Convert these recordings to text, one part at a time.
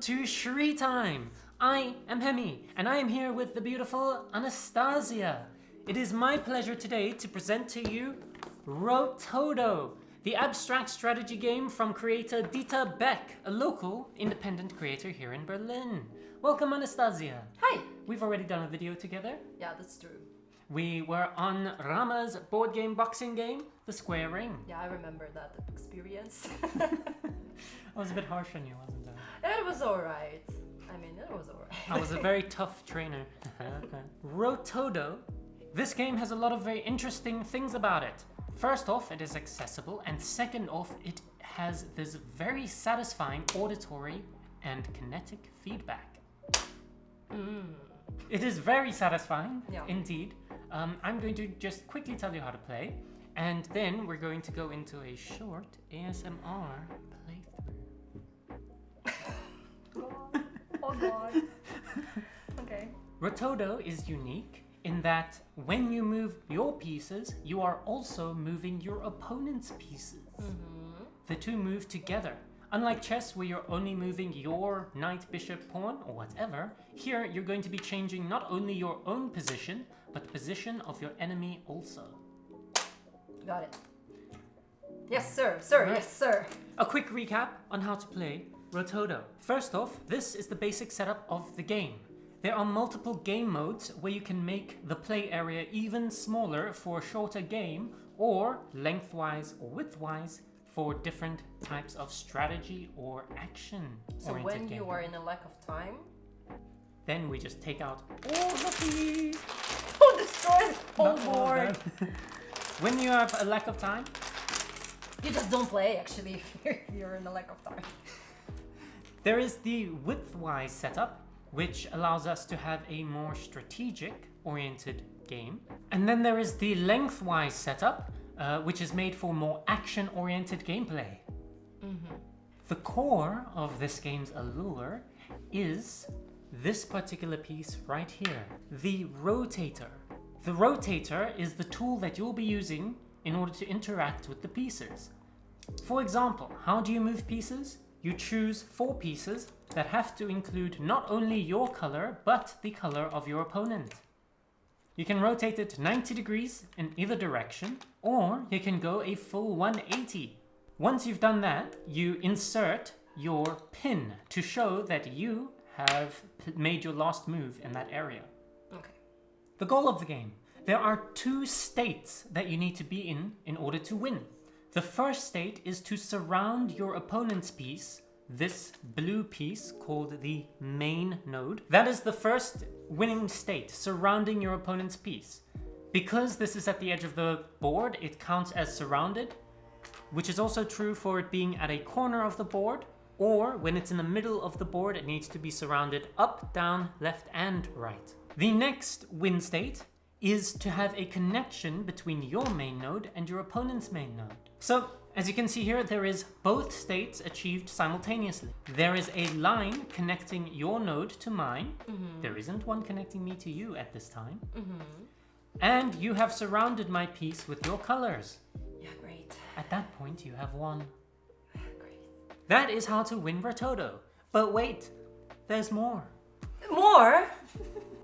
to Shri Time! I am Hemi, and I am here with the beautiful Anastasia. It is my pleasure today to present to you ROTODO, the abstract strategy game from creator Dieter Beck, a local independent creator here in Berlin. Welcome, Anastasia. Hi! We've already done a video together. Yeah, that's true. We were on Rama's board game boxing game, The Square Ring. Yeah, I remember that experience. I was a bit harsh on you, wasn't I? It was alright. I mean, it was alright. I was a very tough trainer. ROTODO. This game has a lot of very interesting things about it. First off, it is accessible, and second off, it has this very satisfying auditory and kinetic feedback. It is very satisfying, indeed. I'm going to just quickly tell you how to play, and then we're going to go into a short ASMR playthrough. Oh god. Okay. ROTODO is unique in that when you move your pieces, you are also moving your opponent's pieces. The two move together. Unlike chess, where you're only moving your knight, bishop, pawn, or whatever, here you're going to be changing not only your own position, but the position of your enemy also. Got it. Yes, sir. Sir, Right. yes, sir. A quick recap on how to play ROTODO. First off, this is the basic setup of the game. There are multiple game modes where you can make the play area even smaller for a shorter game, or lengthwise or widthwise for different types of strategy or action. So when you are in a lack of time... Then we just take out all the keys. Oh, destroy the whole Not all of board! them. When you have a lack of time, You just don't play, actually, if you're in a lack of time. there is the widthwise setup, which allows us to have a more strategic oriented game. And then there is the lengthwise setup, which is made for more action oriented gameplay. The core of this game's allure is this particular piece right here, the rotator. The rotator is the tool that you'll be using in order to interact with the pieces. For example, how do you move pieces? You choose 4 pieces that have to include not only your color, but the color of your opponent. You can rotate it 90 degrees in either direction, or you can go a full 180. Once you've done that, you insert your pin to show that you have made your last move in that area. Okay. The goal of the game. There are 2 states that you need to be in order to win. The first state is to surround your opponent's piece, this blue piece called the main node. That is the first winning state, surrounding your opponent's piece. Because this is at the edge of the board, it counts as surrounded, which is also true for it being at a corner of the board, or when it's in the middle of the board, it needs to be surrounded up, down, left, and right. The next win state is to have a connection between your main node and your opponent's main node. So, as you can see here, there is both states achieved simultaneously. There is a line connecting your node to mine. There isn't one connecting me to you at this time. And you have surrounded my piece with your colors. Yeah, great. At that point, you have won. Great. That is how to win ROTODO. But wait, there's more. More?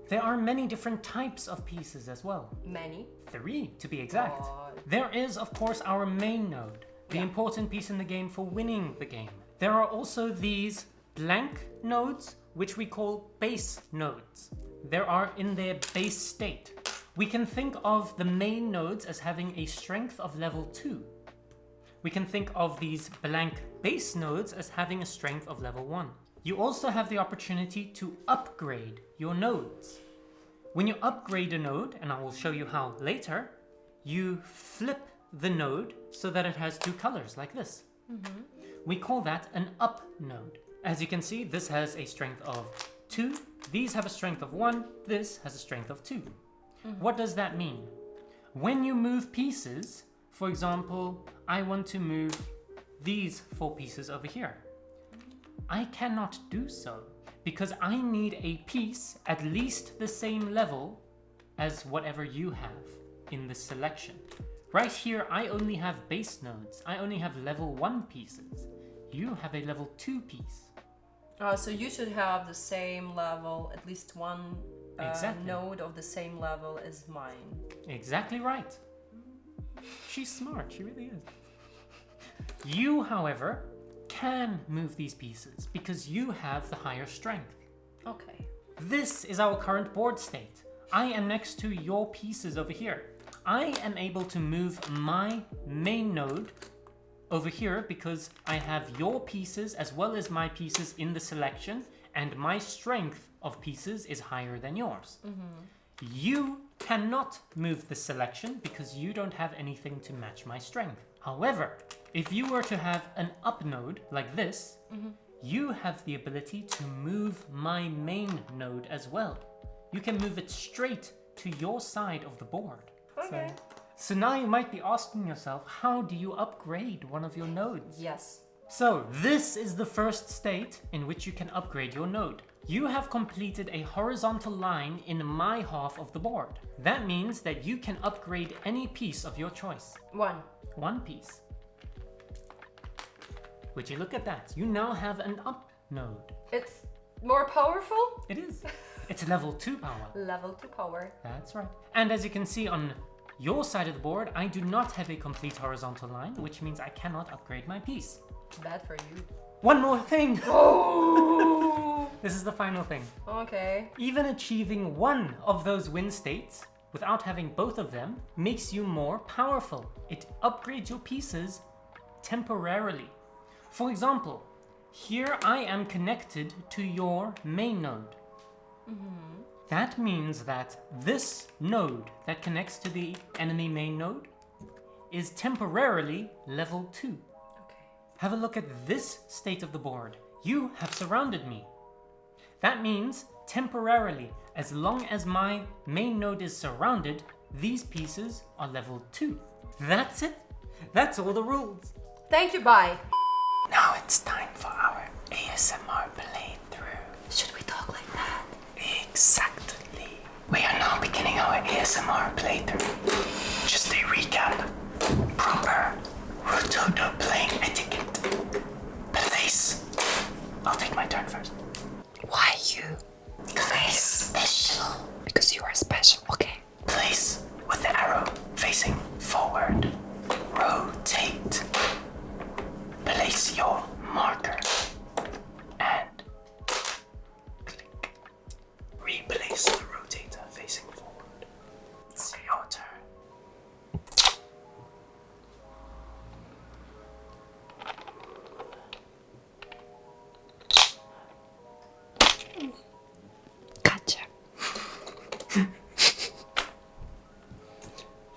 There are many different types of pieces as well. Many. 3 to be exact. God. There is, of course, our main node, the important piece in the game for winning the game. There are also these blank nodes, which we call base nodes. There are in their base state. We can think of the main nodes as having a strength of level 2. We can think of these blank base nodes as having a strength of level 1. You also have the opportunity to upgrade your nodes. When you upgrade a node, and I will show you how later, you flip the node so that it has 2 colors like this. We call that an up node. As you can see, this has a strength of 2, these have a strength of 1, this has a strength of 2. What does that mean? When you move pieces, for example, I want to move these 4 pieces over here. I cannot do so because I need a piece at least the same level as whatever you have in this selection. Right here, I only have base nodes. I only have level 1 pieces. You have a level 2 piece. So you should have the same level, at least one Exactly. node of the same level as mine. Exactly right. She's smart, she really is. You, however, can move these pieces because you have the higher strength. Okay. This is our current board state. I am next to your pieces over here. I am able to move my main node over here because I have your pieces as well as my pieces in the selection, and my strength of pieces is higher than yours. You cannot move the selection because you don't have anything to match my strength. However, if you were to have an up node like this, you have the ability to move my main node as well. You can move it straight to your side of the board. Okay. So now you might be asking yourself, how do you upgrade one of your nodes? Yes. So this is the first state in which you can upgrade your node. You have completed a horizontal line in my half of the board. That means that you can upgrade any piece of your choice. One piece. Would you look at that? You now have an up node. It's more powerful? It is. It's level 2 power. Level 2 power. That's right. And as you can see on your side of the board, I do not have a complete horizontal line, which means I cannot upgrade my piece. Bad for you. One more thing! Oh! This is the final thing. Okay. Even achieving one of those win states without having both of them makes you more powerful. It upgrades your pieces temporarily. For example, here I am connected to your main node. That means that this node that connects to the enemy main node is temporarily level 2. Okay. Have a look at this state of the board. You have surrounded me. That means temporarily, as long as my main node is surrounded, these pieces are level 2. That's it. That's all the rules. Thank you, bye. Now it's time for our ASMR playthrough. Should we talk like that? Exactly. We are now beginning our ASMR playthrough. Just a recap. Proper Rotodo playing etiquette. Place. I'll take my turn first. Why you? Because I'm special. Because you are special, okay. Place with the arrow facing forward. Rotate. Place your marker. And click. Replace the rotator facing forward. It's your turn. Gotcha.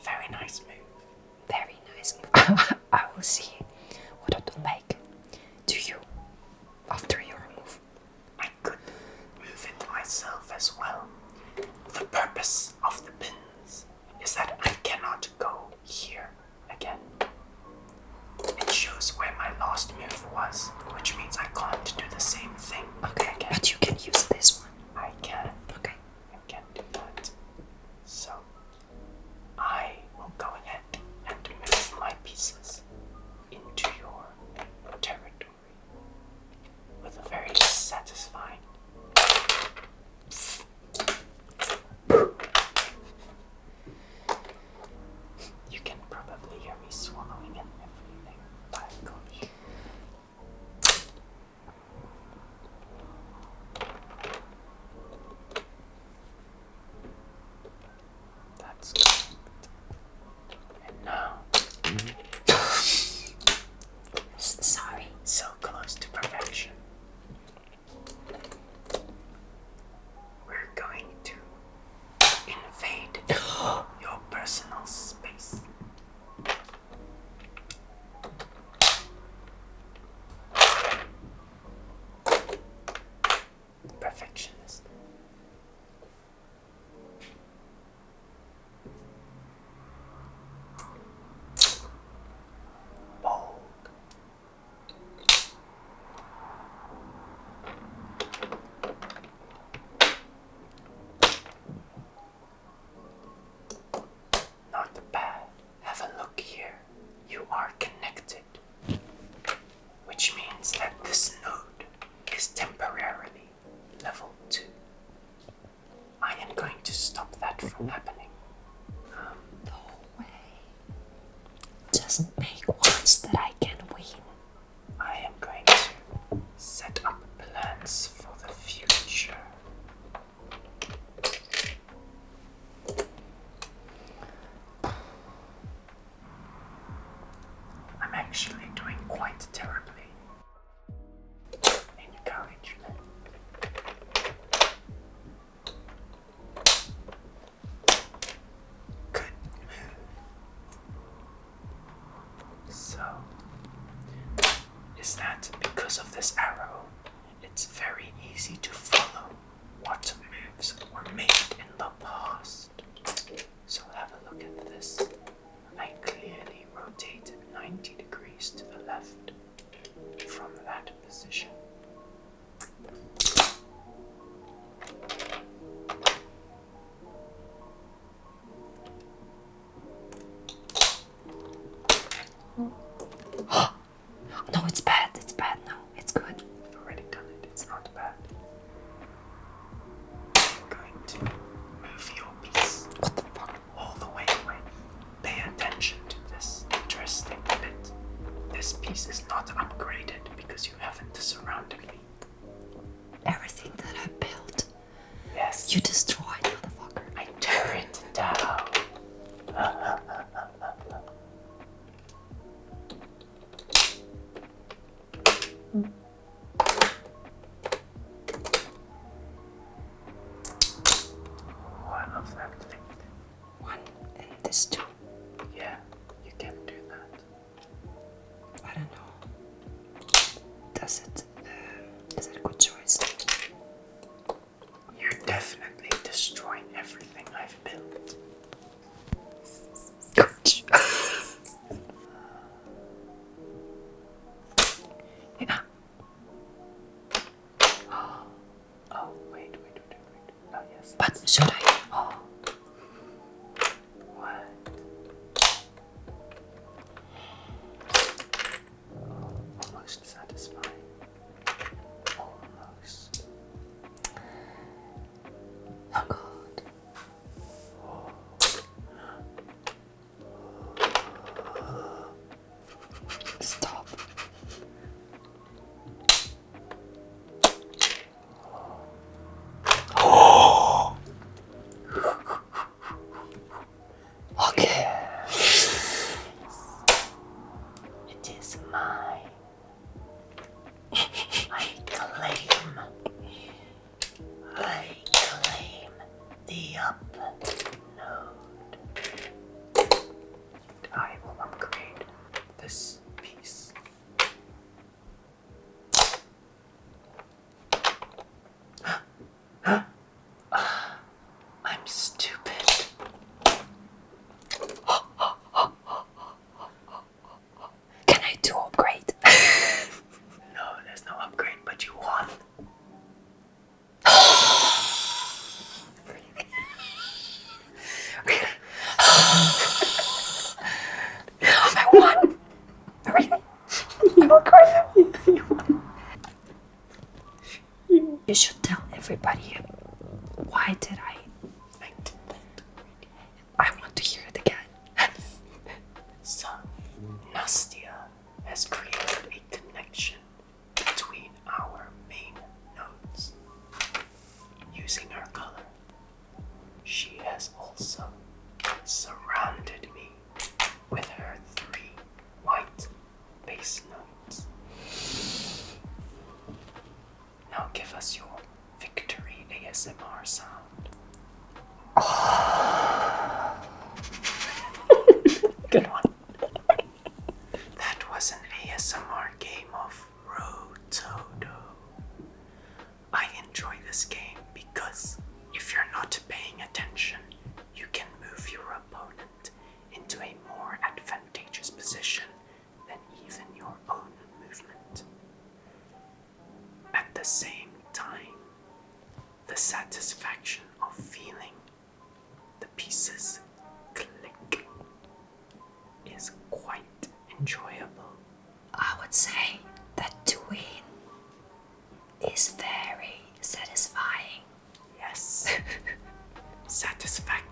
Very nice move. Very nice. I will see what it will make to you after your move. I could move it myself as well. The purpose of the pins is that I cannot go here again. It shows where my last move was, which means I can't do the same thing again. But you can use this one. I can. Okay. I can do that. So, I will go ahead and move my pieces into your territory with a very satisfying. You can probably hear me swallowing and everything. My gosh. to stop that from happening. No way. Just make odds that I can win. I am going to set up plans for the future. I'm actually doing quite terribly. Encouragement. Good move. So, is that because of this arrow, it's very easy to follow what moves were made in the past. So have a look at this. I clearly rotated 90 degrees to the left from that position. No, it's bad. It's bad now. It's good. You've already done it. It's not bad. I'm going to move your piece What the fuck? all the way away. Pay attention to this interesting bit. This piece is not upgraded because you haven't surrounded me. Everything that I built, Yes, you destroyed, motherfucker. I tear it down. Oh, I love that thing. One and this two. Yeah, you can do that. I don't know. Is it a good choice? You're definitely destroying everything I've built. Yeah. Oh, wait. Oh, yes. But should I? Oh, What? Almost satisfying. Almost. oh God. Stop. Okay. It is mine. I claim the up node. I will upgrade this piece. I'm stupid. Can I do upgrade? No, there's no upgrade, but you won. I won. Really? I will cry. You should tell everybody. Why did I? I did that. I want to hear it again. So, Nastia has created a connection between our main nodes. Using her color, she has also surrounded me with her 3 white base nodes. Now give us your victory ASMR sound. Good one. That was an ASMR game of ROTODO. I enjoy this game because if you're not paying attention, you can move your opponent into a more advantageous position than even your own movement. At the same time, the satisfaction of feeling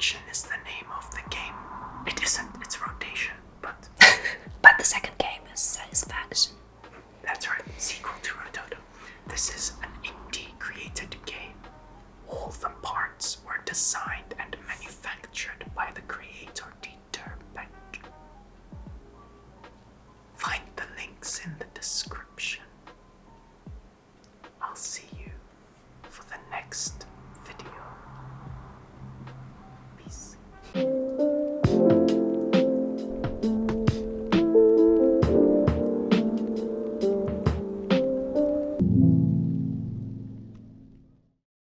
Satisfaction is the name of the game. It isn't, it's rotation, but But the second game is Satisfaction. that's right, sequel to Rotodo. This is an indie created game. All the parts were designed